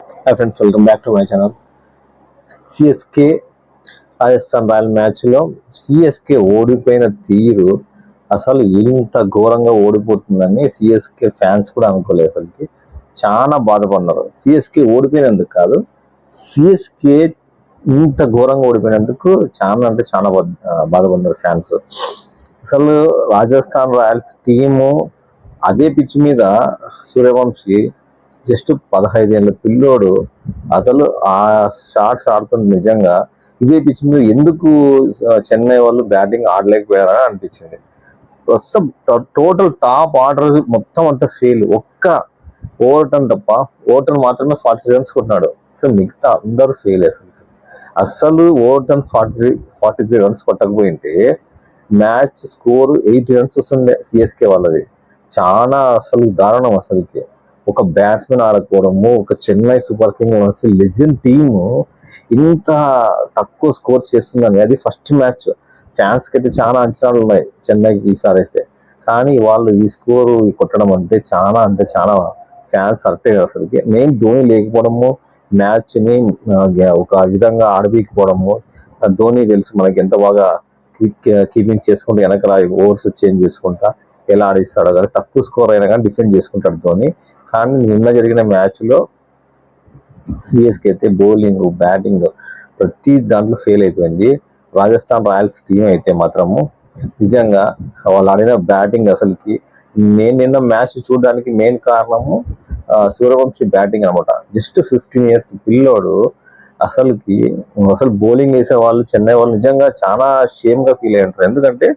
Hi friends, welcome back to my channel. CSK Rajasthan royal మ్యాచ్లో CSK ఓడిపోయిన తీరు అసలు ఇంత ఘోరంగా ఓడిపోతుందని సిఎస్కే ఫ్యాన్స్ కూడా అనుకోలేదు. అసలుకి చాలా బాధపడినారు. సిఎస్కే ఓడిపోయినందుకు కాదు, సిఎస్కే ఇంత ఘోరంగా ఓడిపోయినందుకు చాలా అంటే చాలా బాధపడినారు ఫ్యాన్స్. అసలు రాజస్థాన్ రాయల్స్ టీము అదే పిచ్ మీద సూర్యవంశీ జస్ట్ 15 ఏళ్ళ పిల్లోడు అసలు ఆ షాట్స్ ఆడుతున్న నిజంగా ఇదే పిచ్ మీద ఎందుకు చెన్నై వాళ్ళు బ్యాటింగ్ ఆడలేకపోయారని అనిపించింది. ప్రస్తుతం టోటల్ టాప్ ఆర్డర్ మొత్తం అంతా ఫెయిల్. ఒక్క ఓవర్టన్ తప్ప, ఓవర్టన్ మాత్రమే 43 రన్స్ కొట్టినాడు. అసలు మిగతా అందరూ ఫెయిల్. అసలు ఓవర్టన్ 43 రన్స్ కొట్టకపోయింటే మ్యాచ్ స్కోర్ 80 రన్స్ వస్తుండే సిఎస్కే వాళ్ళది. చాలా అసలు దారుణం. అసలుకి ఒక బ్యాట్స్మెన్ ఆడకపోవడము, ఒక Chennai Super Kings legend team ఇంత తక్కువ స్కోర్ చేస్తుందని. అది ఫస్ట్ మ్యాచ్. ఫ్యాన్స్కి అయితే చాలా అంచనాలు ఉన్నాయి చెన్నైకి ఈసారి వేస్తే, కానీ వాళ్ళు ఈ స్కోరు కొట్టడం అంటే చాలా ఫ్యాన్స్ అర్థం అసలుకి. మెయిన్ ధోని లేకపోవడము, మ్యాచ్ని ఒక విధంగా ఆడబీకపోవడము. ధోని తెలుసు మనకి ఎంత బాగా కీపింగ్ చేసుకుంటూ వెనకాల ఓవర్స్ చేంజ్ చేసుకుంటా ఎలా ఆడిస్తాడో, కానీ తక్కువ స్కోర్ అయినా కానీ డిఫెండ్ చేసుకుంటాడు ధోని. కానీ నిన్న జరిగిన మ్యాచ్లో సిఎస్కే అయితే బౌలింగ్, బ్యాటింగ్ ప్రతి దాంట్లో ఫెయిల్ అయిపోయింది. రాజస్థాన్ రాయల్స్ టీం అయితే మాత్రము నిజంగా వాళ్ళు ఆడిన బ్యాటింగ్ అసలుకి, నేను నిన్న మ్యాచ్ చూడడానికి మెయిన్ కారణము సూర్యవంశీ బ్యాటింగ్ అనమాట. జస్ట్ 15 years పిల్లోడు అసలు బౌలింగ్ వేసే వాళ్ళు చెన్నై వాళ్ళు నిజంగా చాలా షేమ్గా ఫీల్ అయ్యి ఉంటారు. ఎందుకంటే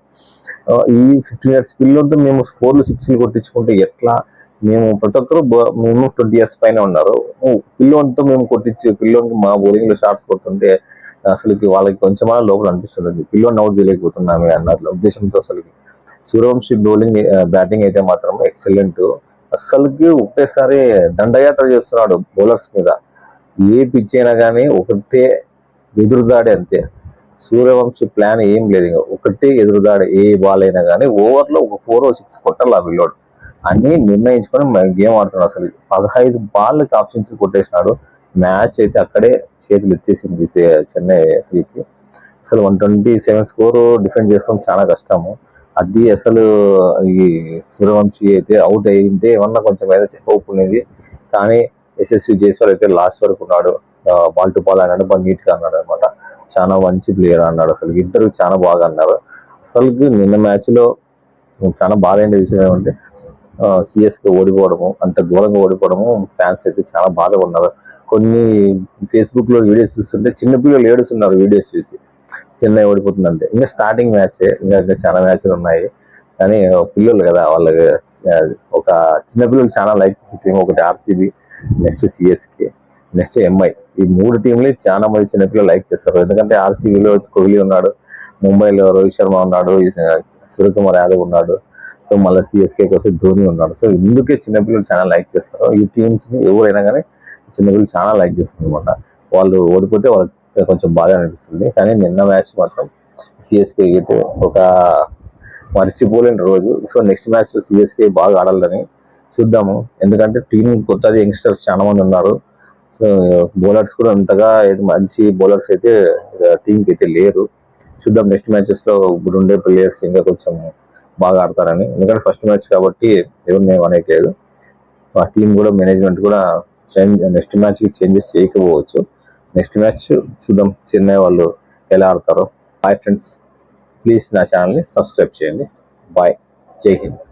ఈ 15 years పిల్లోడితో మేము 4లు 6లు కొట్టించుకుంటే ఎట్లా, మేము ప్రతి ఒక్కరు మేము 20 years పైన ఉన్నారు, పిల్లోనితో మేము పిల్లోనికి మా బౌలింగ్ లో షాట్స్ కొడుతుంటే అసలుకి వాళ్ళకి కొంచెమా లోపల అనిపిస్తుంది, పిల్లోని అవుట్ చేయలేకపోతున్నామే అన్న ఉద్దేశంతో. అసలుకి సూర్యవంశీ బౌలింగ్ బ్యాటింగ్ అయితే మాత్రం ఎక్సలెంట్. అసలుకి ఒకటేసారి దండయాత్ర చేస్తున్నాడు బౌలర్స్ మీద. ఏ పిచ్ అయినా కానీ ఒకటే ఎదురుదాడి, అంతే. సూర్యవంశీ ప్లాన్ ఏం లేదు, ఒకటే ఎదురుదాడి. ఏ బాల్ అయినా కానీ ఓవర్లో ఒక 4 or 6 కొట్టాలి ఆ పిల్లోడు అని నిర్ణయించుకొని గేమ్ ఆడుతున్నాడు. అసలు 15 బాల్కి ఆప్షన్స్ కొట్టేసినాడు. మ్యాచ్ అయితే అక్కడే చేతులు ఎత్తేసింది చెన్నై. అసలు 127 స్కోరు డిఫెండ్ చేసుకోవడం చాలా కష్టము. అది అసలు ఈ సూర్యవంశీ అయితే అవుట్ అయింటే ఏమన్నా కొంచెం ఏదో హోప్ ఉండేది. కానీ యశస్వి జైస్వాల్ అయితే లాస్ట్ వరకు ఉన్నాడు. బాల్ టు బాల్ అన్నాడు, బాగా నీట్గా అన్నాడు అనమాట. చాలా మంచి ప్లేయర్ అన్నాడు. అసలు ఇద్దరు చాలా బాగా అన్నారు. అసలు నిన్న మ్యాచ్లో చాలా బాధ అయిన విషయం ఏమంటే సిఎస్కే ఓడిపోవడము, అంత ఘోరంగా ఓడిపోవడము. ఫ్యాన్స్ అయితే చాలా బాధగా ఉన్నారు. కొన్ని ఫేస్బుక్లో వీడియోస్ చూస్తుంటే చిన్నపిల్లలు ఏడుస్తున్నారు వీడియోస్ చూసి, చెన్నై ఓడిపోతుందంటే. ఇంకా స్టార్టింగ్ మ్యాచే, ఇంకా చాలా మ్యాచ్లు ఉన్నాయి. కానీ పిల్లలు కదా వాళ్ళకి, ఒక చిన్నపిల్లలు చాలా లైక్ చేసే టీం ఒకటి RCB, next CSK, next MI. ఈ 3 టీంలు చాలా మంది చిన్నపిల్లలు లైక్ చేస్తారు. ఎందుకంటే ఆర్సీబీలో కోహ్లీ ఉన్నాడు, ముంబైలో రోహిత్ శర్మ ఉన్నాడు, సూర్యకుమార్ యాదవ్ ఉన్నాడు. సో మళ్ళీ సిఎస్కేకి వస్తే ధోని ఉన్నాడు. సో ఇందుకే చిన్నపిల్లలు చాలా లైక్ చేస్తారు. ఈ టీమ్స్ని ఎవరైనా కానీ చిన్నపిల్లలు చాలా లైక్ చేస్తారు అనమాట. వాళ్ళు ఓడిపోతే వాళ్ళకి కొంచెం బాధ అనిపిస్తుంది. కానీ నిన్న మ్యాచ్ మాత్రం సిఎస్కే అయితే ఒక మర్చిపోలేని రోజు. సో నెక్స్ట్ మ్యాచ్లో సిఎస్కే బాగా ఆడాలని చూద్దాము. ఎందుకంటే టీం కొత్తది, యంగ్స్టర్స్ చాలా మంది ఉన్నారు. సో బౌలర్స్ కూడా అంతగా మంచి బౌలర్స్ అయితే టీంకి అయితే లేరు. చూద్దాం నెక్స్ట్ మ్యాచెస్లో ఇప్పుడు ఉండే ప్లేయర్స్ ఇంకా కొంచెం బాగా ఆడతారని. ఎందుకంటే ఫస్ట్ మ్యాచ్ కాబట్టి ఎవరు మేము అనేయట్లేదు. ఆ టీం కూడా, మేనేజ్మెంట్ కూడా నెక్స్ట్ మ్యాచ్కి చేంజెస్ చేయకపోవచ్చు. నెక్స్ట్ మ్యాచ్ చూద్దాం చెన్నై వాళ్ళు ఎలా ఆడతారో. బాయ్ ఫ్రెండ్స్, ప్లీజ్ నా ఛానల్ని సబ్స్క్రైబ్ చేయండి. బాయ్, జై హింద్.